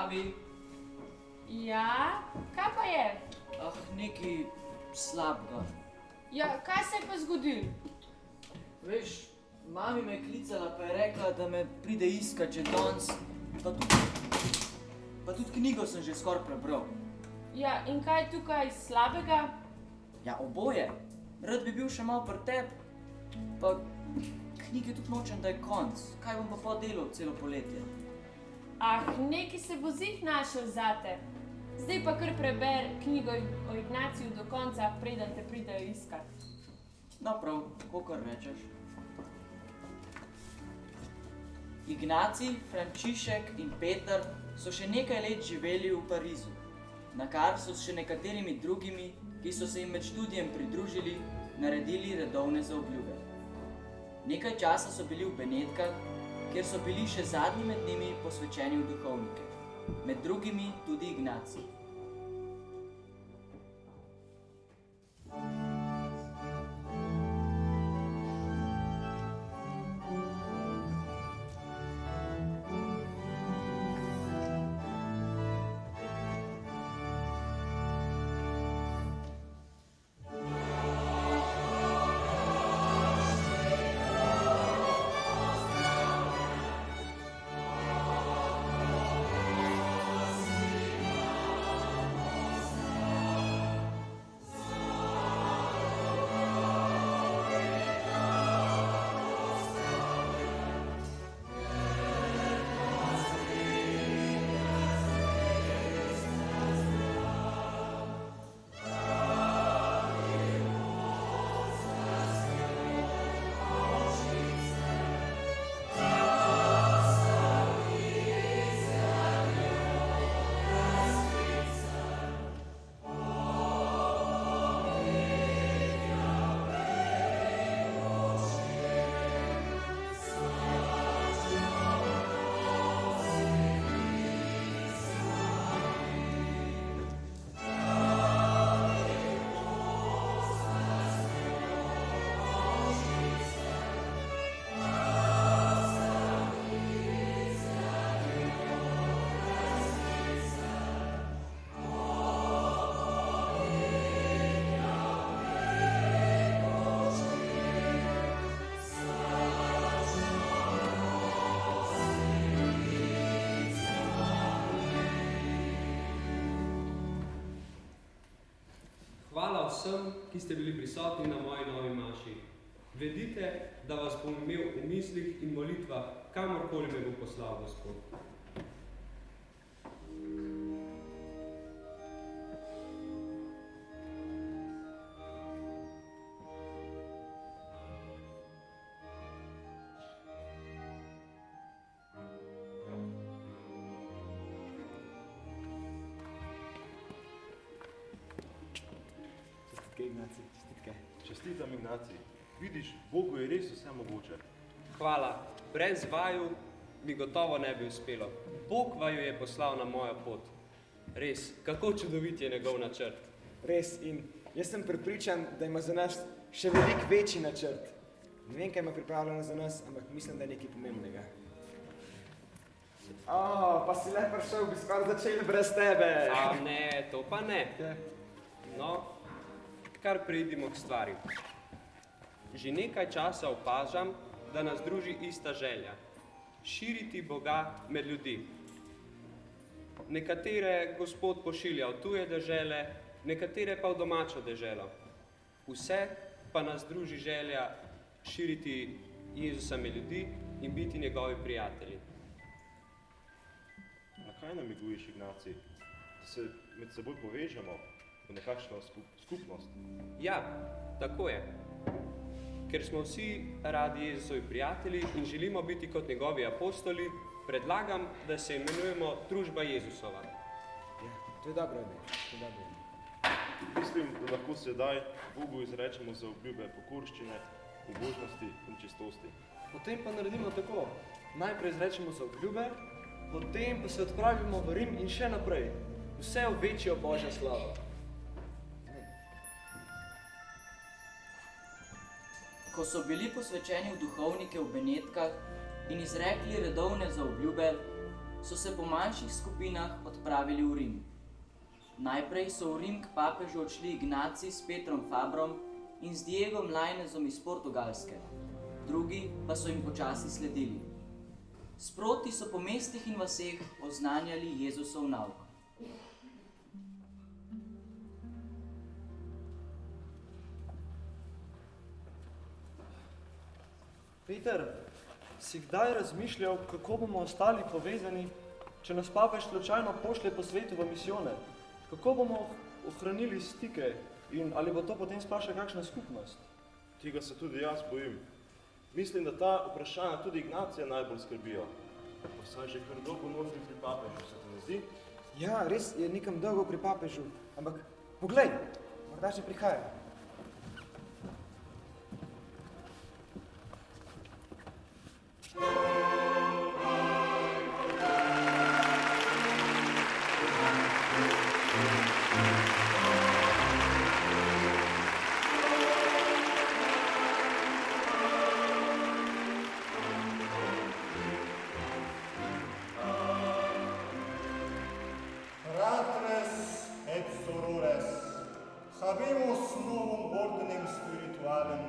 Avi. Ja, kaj pa je? Nekaj slabega. Ja, kaj se je pa zgodilo? Veš, mami me je klicala pa je rekla, da me pride iskat že danes, pa tudi knjigo sem že skoraj prebral. Ja, in kaj je tukaj slabega? Ja, oboje. Rad bi bil še malo pri tebi, pa knjige tudi nočem, da je konc. Kaj bom pa podelal celo poletje? Nekaj se bo zih našel zate. Zdaj pa kar preber knjigo o Ignaciju do konca, preden te pridejo iskat. No prav, kakor rečeš. Ignacij, Frančišek in Peter so še nekaj let živeli v Parizu, nakar so s še nekaterimi drugimi, ki so se jim med študijem pridružili, naredili redovne zaobljube. Nekaj časa so bili v Benetkah, kjer so bili še zadnji med njimi posvečeni v duhovnike, med drugimi tudi Ignacij. Hvala vsem, ki ste bili prisotni na moji novi maši. Vedite, da vas bom imel v mislih in molitvah, kamorkoli me bo poslal Gospod. Ignacij, čestitke. Čestitam, Ignacij. Vidiš, Bogu je res vse mogoče. Hvala. Brez vaju mi gotovo ne bi uspelo. Bog vaju je poslal na mojo pot. Res, kako čudovit je njegov načrt. Res, in jaz sem prepričan, da ima za nas še veliko večji načrt. Ne vem, kaj ima pripravljeno za nas, ampak mislim, da je nekaj pomembnega. Pa si le prišel, bi skoraj začeli brez tebe. Ne, to pa ne. No, kar preidimo k stvari. Že nekaj časa opažam, da nas druži ista želja. Širiti Boga med ljudi. Nekatere Gospod pošilja v tuje dežele, nekatere pa v domačo deželo. Vse pa nas druži želja širiti Jezusa med ljudi in biti njegovi prijatelji. Na kaj namiguješ, Ignacij? Da se med seboj povežemo? Nekakšna skupnost. Ja, tako je. Ker smo vsi radi Jezusovi prijatelji in želimo biti kot njegovi apostoli, predlagam, da se imenujemo Družba Jezusova. Ja, to je dobro ime. Mislim, da lahko sedaj Bogu izrečemo za obljube pokorščine, pobožnosti in čistosti. Potem pa naredimo tako. Najprej izrečemo za obljube, potem pa se odpravimo v Rim in še naprej. Vse v večjo Božjo slavo. Ko so bili posvečeni v duhovnike v Benetkah in izrekli redovne zaobljube, so se po manjših skupinah odpravili v Rim. Najprej so v Rim k papežu odšli Ignacij s Petrom Fabrom in z Diegom Lainezom iz Portugalske, drugi pa so jim počasi sledili. Sproti so po mestih in vaseh oznanjali Jezusov nauk. Peter, si kdaj razmišljal, kako bomo ostali povezani, če nas papež slučajno pošlje po svetu v misijone? Kako bomo ohranili stike in ali bo to potem sploh še kakšna skupnost? Tega se tudi jaz bojim. Mislim, da ta vprašanja tudi Ignacija najbolj skrbijo. Pa saj že kar dolgo notri pri papežu, se ti ne zdi? Ja, res je nekam dolgo pri papežu, ampak poglej, morda že prihaja. Fratres et sorores, habemus novum ordinem spiritualem,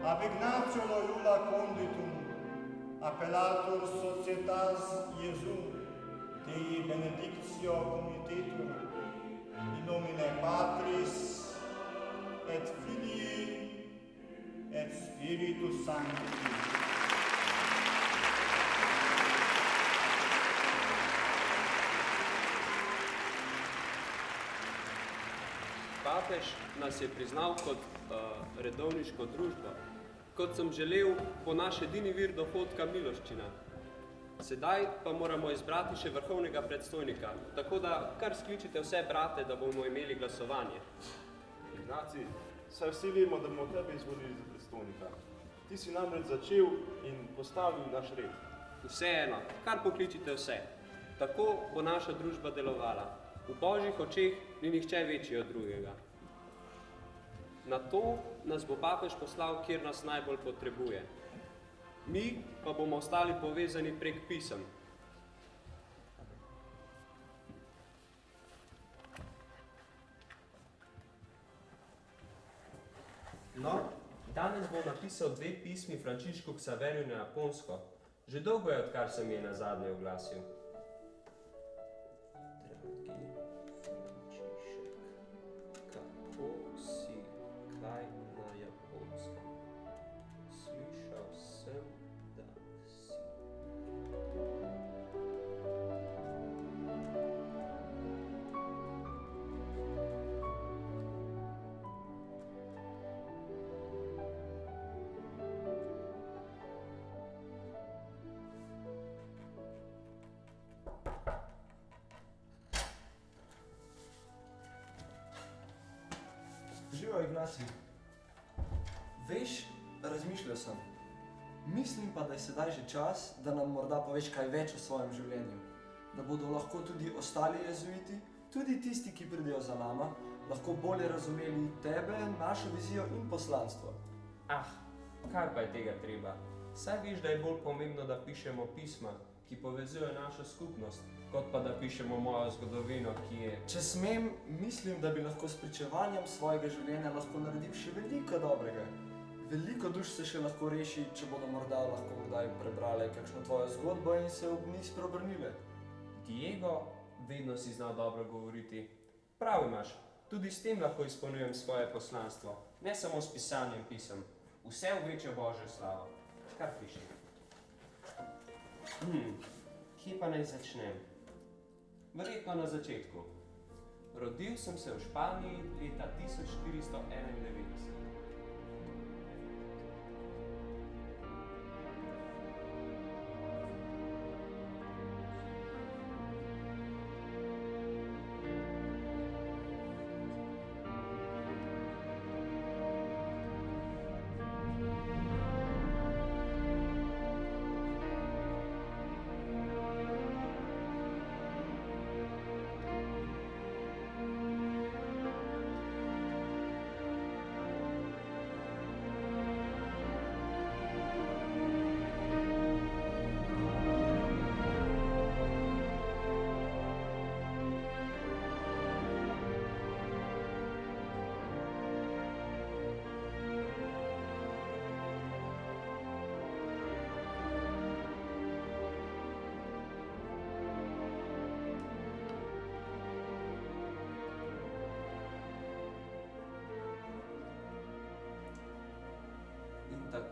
ab Ignatio Loyola conditum, appellatur societas Iesu, Dei benedictio comitetur, in nomine Patris, et Filii, et Spiritus Sancti. Papež nas je priznal kot redovniško družbo, kot sem želel po naš edini vir dohodka miloščina. Sedaj pa moramo izbrati še vrhovnega predstojnika, tako da kar skličite vse brate, da bomo imeli glasovanje. Ignacij, saj vsi vemo, da bomo tebe izvolili za predstojnika. Ti si namreč začel in postavil naš red. Vseeno, kar pokličite vse. Tako bo naša družba delovala. V Božjih očeh ni nihče večji od drugega. Na to nas bo papež poslal, kjer nas najbolj potrebuje. Mi pa bomo ostali povezani prek pisem. No, danes bom napisal 2 pismi Frančišku Ksaveriju na japonsko. Že dolgo je, odkar se mi je nazadnje oglasil. Kako si kaj na japonskem? Slišal sem, da si. Živijo, Ignacij. Veš, razmišljal sem. Mislim pa, da je sedaj že čas, da nam morda poveš kaj več o svojem življenju. Da bodo lahko tudi ostali jezuiti, tudi tisti, ki pridejo za nama, lahko bolje razumeli tebe, našo vizijo in poslanstvo. Kaj pa je tega treba? Saj veš, da je bolj pomembno, da pišemo pisma, ki povezujejo našo skupnost, kot pa da pišemo mojo zgodovino, ki je... Če smem, mislim, da bi lahko s pričevanjem svojega življenja lahko naredil še veliko dobrega. Veliko duš se še lahko reši, če bodo morda lahko kdaj prebrale kakšno tvojo zgodbo in se ob njih spreobrnile. Diego, vedno si znal dobro govoriti. Prav imaš, tudi s tem lahko izpolnjujem svoje poslanstvo, ne samo s pisanjem pisem. Vse v večjo Božjo slavo. Kar piši. Kje pa naj začnem? Verjetno na začetku. Rodil sem se v Španiji leta 1491.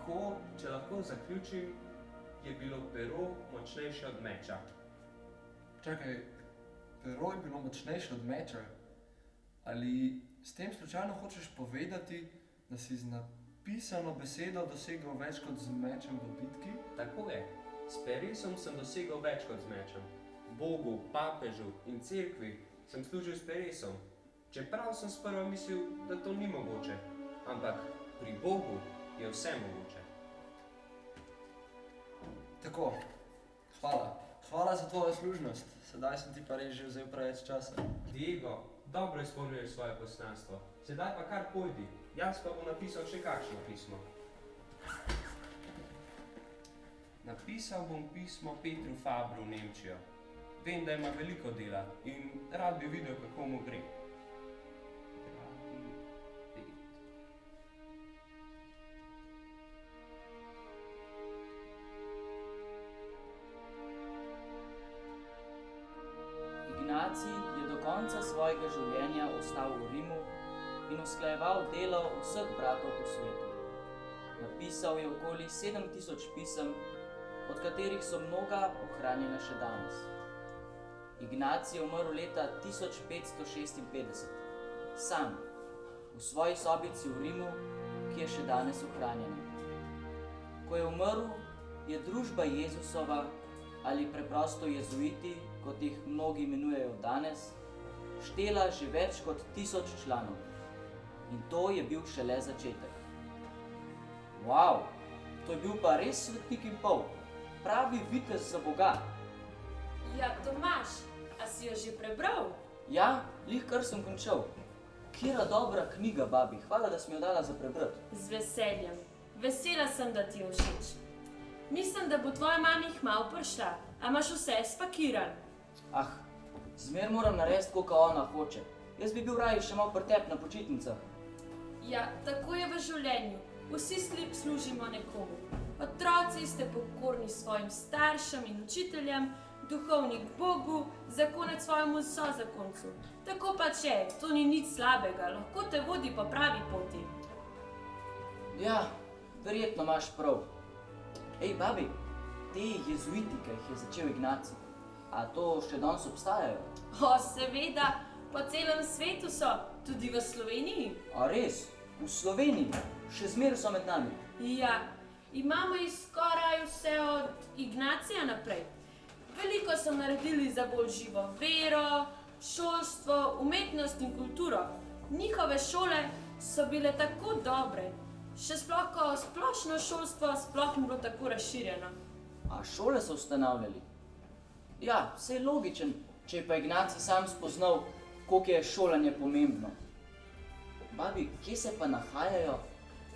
tako, če lahko zaključim, je bilo pero močnejše od meča. Čakaj, pero je bilo močnejše od meča? Ali s tem slučajno hočeš povedati, da si z napisano besedo dosegel več kot z mečem v bitki? Tako je. S peresom sem dosegel več kot z mečem. Bogu, papežu in cerkvi sem služil s peresom. Čeprav sem sprva mislil, da to ni mogoče. Ampak pri Bogu je vse mogoče. Tako, hvala. Hvala za tvojo služnost. Sedaj sem ti pa res že vzel preveč časa. Diego, dobro izpolnjuješ svoje poslanstvo. Sedaj pa kar pojdi. Jaz pa bom napisal še kakšno pismo. Napisal bom pismo Petru Fabru v Nemčijo. Vem, da ima veliko dela in rad bi videl, kako mu gre. Ignacij je do konca svojega življenja ostal v Rimu in usklajeval delo vseh bratov po svetu. Napisal je okoli 7000 pisem, od katerih so mnoga ohranjena še danes. Ignacij je umrl leta 1556, sam, v svoji sobici v Rimu, ki je še danes ohranjena. Ko je umrl, je družba Jezusova, ali preprosto jezuiti, kot jih mnogi imenujejo danes, štela že več kot 1000 članov. In to je bil šele začetek. Wow, to je bil pa res svetnik in pol, pravi vitez za Boga. Ja, Tomaž, a si jo že prebral? Ja, lih kar sem končal. Kjera dobra knjiga, babi, hvala, da si mi jo dala za prebrati. Z veseljem. Vesela sem, da ti je všeč. Mislim, da bo tvoja mami kmalu prišla. A imaš vse spakiran? Ah, zmer moram narediti, koliko ona hoče. Jaz bi bil raje še malo pretep na počitnicah. Ja, tako je v življenju. Vsi služimo nekomu. Otroci ste pokorni svojim staršem in učiteljem, duhovnik Bogu, zakonec svojemu sozakoncu. Tako pač je, to ni nič slabega, lahko te vodi po pravi poti. Ja, verjetno imaš prav. Ej, babi, te jezuiti, ki jih je začel Ignacij, a to še danes obstajajo? O, seveda, po celem svetu so, tudi v Sloveniji. A res? V Sloveniji? Še zmer so med nami. Ja, imamo jih skoraj vse od Ignacija naprej. Veliko so naredili za bolj živo vero, šolstvo, umetnost in kulturo. Njihove šole so bile tako dobre, še sploh, ko splošno šolstvo sploh ni bilo tako razširjeno. A šole so ustanavljali? Ja, vse je logičen, če je pa Ignacij sam spoznal, koliko je šolanje pomembno. Babi, kje se pa nahajajo?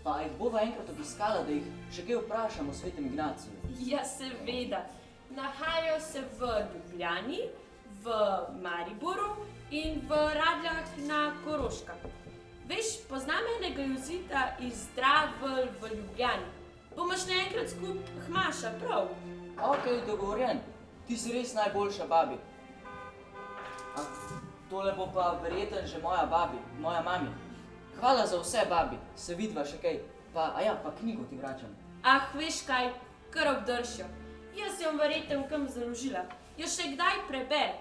Pa jih bova enkrat obiskala, da jih še kaj vprašamo o svetem Ignaciju. Ja, seveda. Nahajajo se v Ljubljani, v Mariboru in v Radljah na Koroškem. Veš, poznam enega jezuita iz Dravelj v Ljubljani. Bomo šli enkrat skup Hmaša, prav? Ok, dogovorjen. Ti si res najboljša, babi. A, tole bo pa verjeten že moja mami. Hvala za vse, babi. Se vidva še kaj. Pa knjigo ti vračam. Ah, veš kaj, kar obdrž jo. Jaz jo verjetno kam založila. Jo še kdaj preber.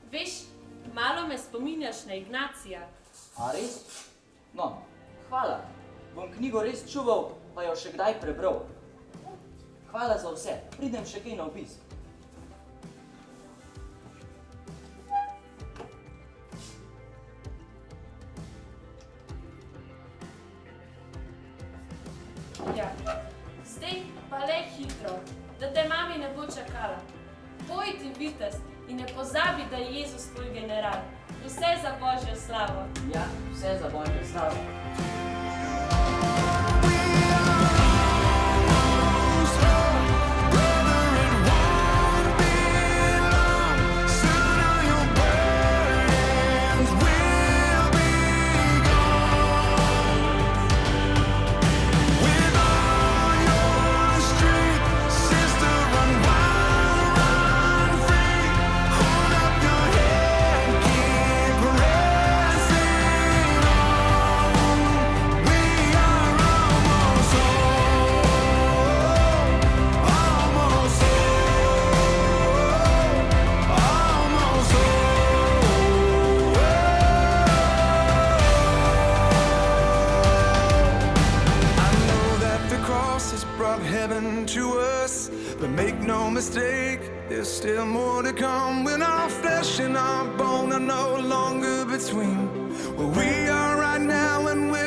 Veš, malo me spominjaš na Ignacija. A res? No, hvala. Bom knjigo res čuval, pa jo še kdaj prebral. Hvala za vse. Pridem še kaj na obisk. Ja, zdaj pa le hitro, da te mami ne bo čakala. Poj ti, vitez, in ne pozabi, da je Jezus tvoj general. Vse za Božjo slavo. Ja, vse za Božjo slavo. But make no mistake, there's still more to come. When our flesh and our bone are no longer between where we are right now and where